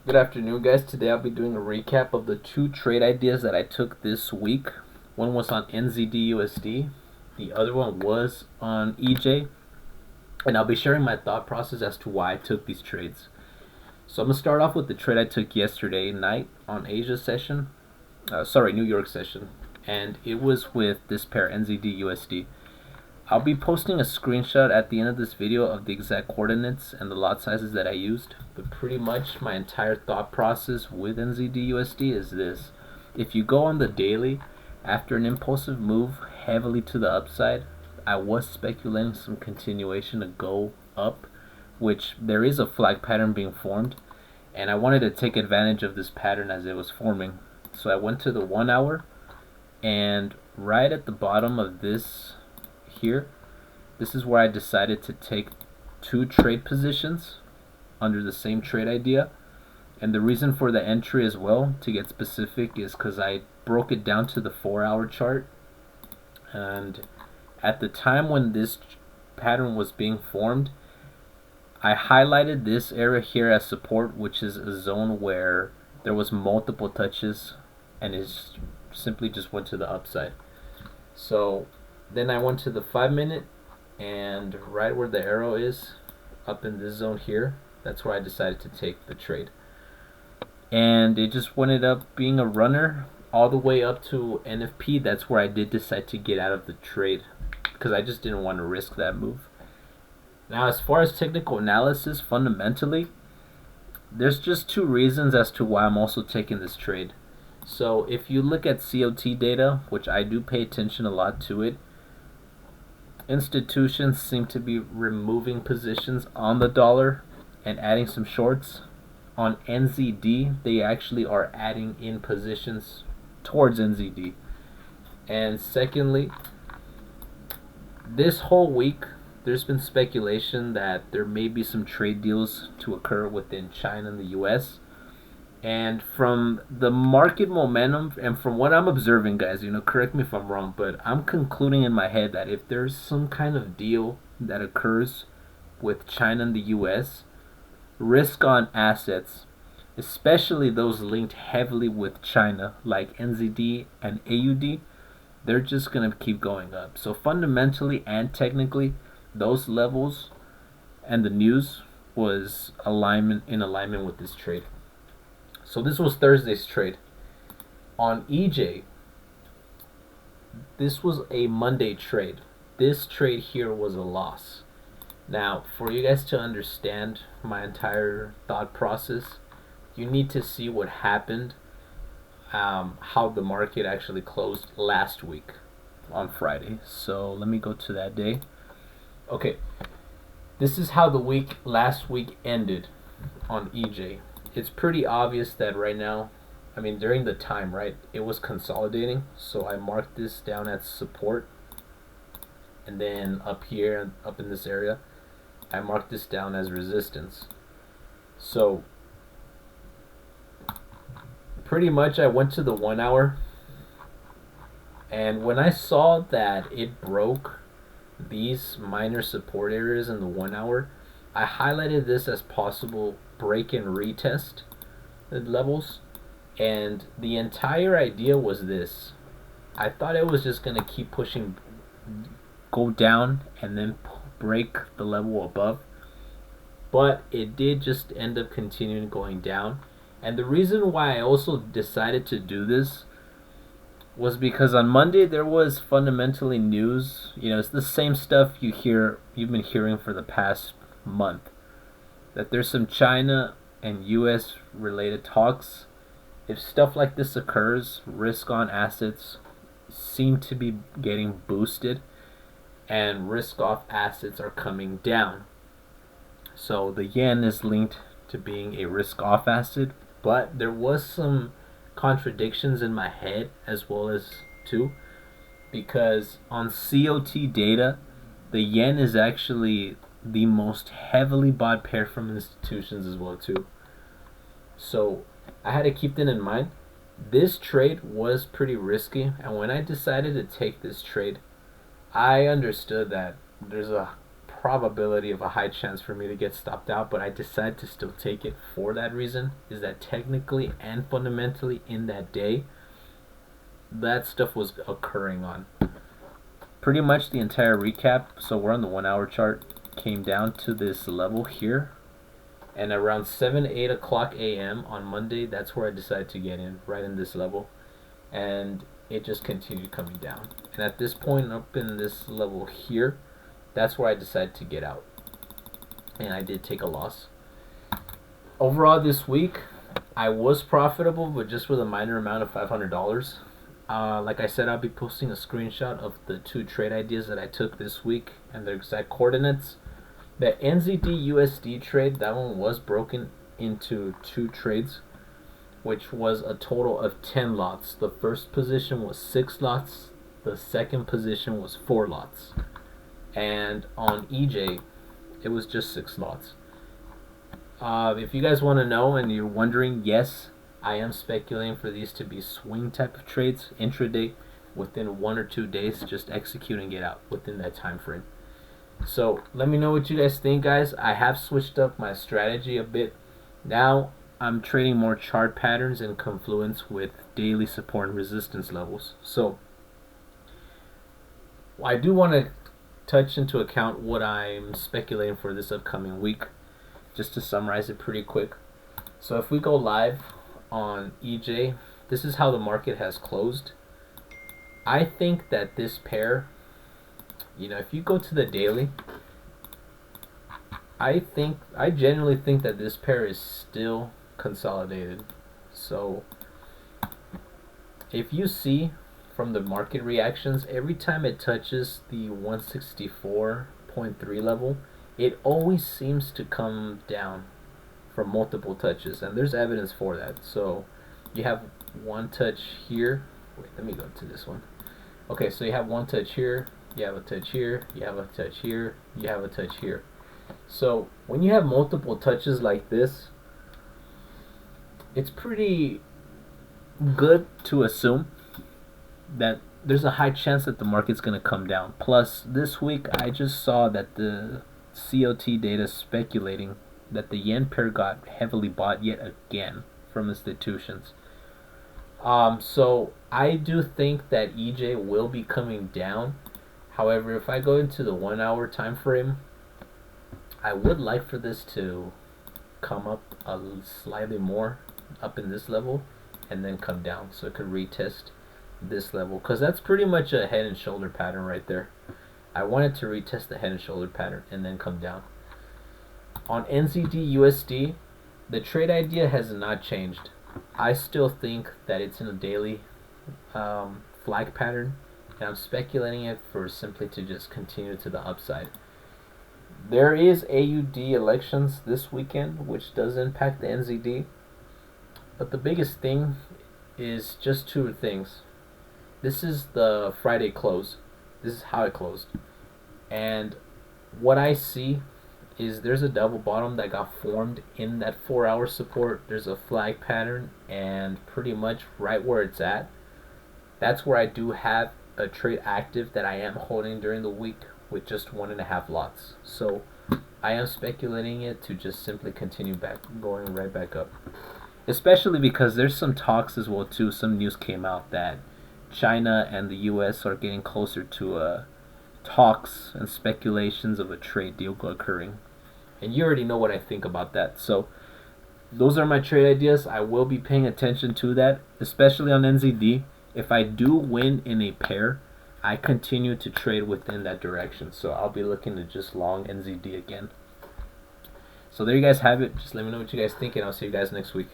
Good afternoon, guys. Today I'll be doing a recap of the two trade ideas that I took this week. One was on NZD/USD, the other one was on EJ, and I'll be sharing my thought process as to why I took these trades. So I'm gonna start off with the trade I took yesterday night on Asia session. New York session, and it was with this pair NZD/USD. I'll be posting a screenshot at the end of this video of the exact coordinates and the lot sizes that I used, but pretty much my entire thought process with NZD/USD is this. If you go on the daily, after an impulsive move heavily to the upside, I was speculating some continuation to go up, which there is a flag pattern being formed, and I wanted to take advantage of this pattern as it was forming. So I went to the 1 hour, and right at the bottom of this here, this is where I decided to take two trade positions under the same trade idea. And the reason for the entry as well, to get specific, is because I broke it down to the 4 hour chart. And at the time when this pattern was being formed, I highlighted this area here as support, which is a zone where there was multiple touches and it simply just went to the upside. So then I went to the 5 minute, and right where the arrow is, up in this zone here, that's where I decided to take the trade. And it just ended up being a runner all the way up to NFP. That's where I did decide to get out of the trade because I just didn't want to risk that move. Now, as far as technical analysis, fundamentally, there's just two reasons as to why I'm also taking this trade. So if you look at COT data, which I do pay attention a lot to it, institutions seem to be removing positions on the dollar and adding some shorts. On NZD, they actually are adding in positions towards NZD. And secondly, this whole week, there's been speculation that there may be some trade deals to occur within China and the US. And from the market momentum and from what I'm observing, guys, correct me if I'm wrong, but I'm concluding in my head that if there's some kind of deal that occurs with China and the US, risk on assets, especially those linked heavily with China, like NZD and AUD, they're just going to keep going up. So fundamentally and technically, those levels and the news was in alignment with this trade. So this was Thursday's trade. On EJ, this was a Monday trade. This trade here was a loss. Now, for you guys to understand my entire thought process, you need to see what happened, how the market actually closed last week on Friday. So let me go to that day. Okay, this is how the last week ended on EJ. It's pretty obvious that right now, during the time, right, it was consolidating. So I marked this down as support. And then up here, up in this area, I marked this down as resistance. So pretty much I went to the 1 hour. And when I saw that it broke these minor support areas in the 1 hour, I highlighted this as possible break and retest levels. And the entire idea was this. I thought it was just going to keep pushing, go down, and then break the level above. But it did just end up continuing going down. And the reason why I also decided to do this was because on Monday there was fundamentally news. It's the same stuff you've been hearing for the past month, that there's some China and US related talks. If stuff like this occurs, risk on assets seem to be getting boosted and risk off assets are coming down. So the yen is linked to being a risk off asset, but there was some contradictions in my head as well as too, because on COT data, the yen is actually the most heavily bought pair from institutions as well too. So I had to keep that in mind. This trade was pretty risky, and when I decided to take this trade, I understood that there's a probability of a high chance for me to get stopped out, but I decided to still take it for that reason, is that technically and fundamentally in that day, that stuff was occurring on. Pretty much the entire recap, so we're on the 1 hour chart, came down to this level here. And around 8 o'clock a.m. on Monday, that's where I decided to get in, right in this level. And it just continued coming down. And at this point, up in this level here, that's where I decided to get out. And I did take a loss. Overall this week, I was profitable, but just with a minor amount of $500. Like I said, I'll be posting a screenshot of the 2 trade ideas that I took this week and their exact coordinates. The NZD USD trade, that one was broken into 2 trades, which was a total of 10 lots. The first position was 6 lots. The second position was 4 lots. And on EJ, it was just 6 lots. If you guys want to know and you're wondering, yes, I am speculating for these to be swing type of trades, intraday, within 1 or 2 days, just execute and get out within that time frame. So let me know what you guys think, guys. I have switched up my strategy a bit. Now I'm trading more chart patterns in confluence with daily support and resistance levels. So I do want to touch into account what I'm speculating for this upcoming week, just to summarize it pretty quick. So if we go live on EJ, this is how the market has closed. I think that this pair, if you go to the daily, I genuinely think that this pair is still consolidated. So if you see from the market reactions, every time it touches the 164.3 level, it always seems to come down from multiple touches, and there's evidence for that. So you have one touch here. Wait, let me go to this one. Okay, so you have one touch here, you have a touch here, you have a touch here, you have a touch here. So when you have multiple touches like this, it's pretty good to assume that there's a high chance that the market's going to come down. Plus, this week I just saw that the COT data speculating that the yen pair got heavily bought yet again from institutions. So I do think that EJ will be coming down. However, if I go into the 1 hour time frame, I would like for this to come up slightly more up in this level and then come down, so it could retest this level, because that's pretty much a head and shoulder pattern right there. I wanted to retest the head and shoulder pattern and then come down. On NZD USD, the trade idea has not changed. I still think that it's in a daily flag pattern, and I'm speculating it for simply to just continue to the upside. There is AUD elections this weekend, which does impact the NZD, but the biggest thing is just 2 things. This is the Friday close. This is how it closed, and what I see is there's a double bottom that got formed in that 4 hour support. There's a flag pattern, and pretty much right where it's at, that's where I do have a trade active that I am holding during the week with just 1.5 lots. So I am speculating it to just simply continue going right back up, especially because there's some talks as well too. Some news came out that China and the US are getting closer to talks and speculations of a trade deal occurring, and you already know what I think about that. So those are my trade ideas. I will be paying attention to that, especially on NZD. If I do win in a pair, I continue to trade within that direction, so I'll be looking to just long NZD again. So there you guys have it. Just let me know what you guys think, and I'll see you guys next week.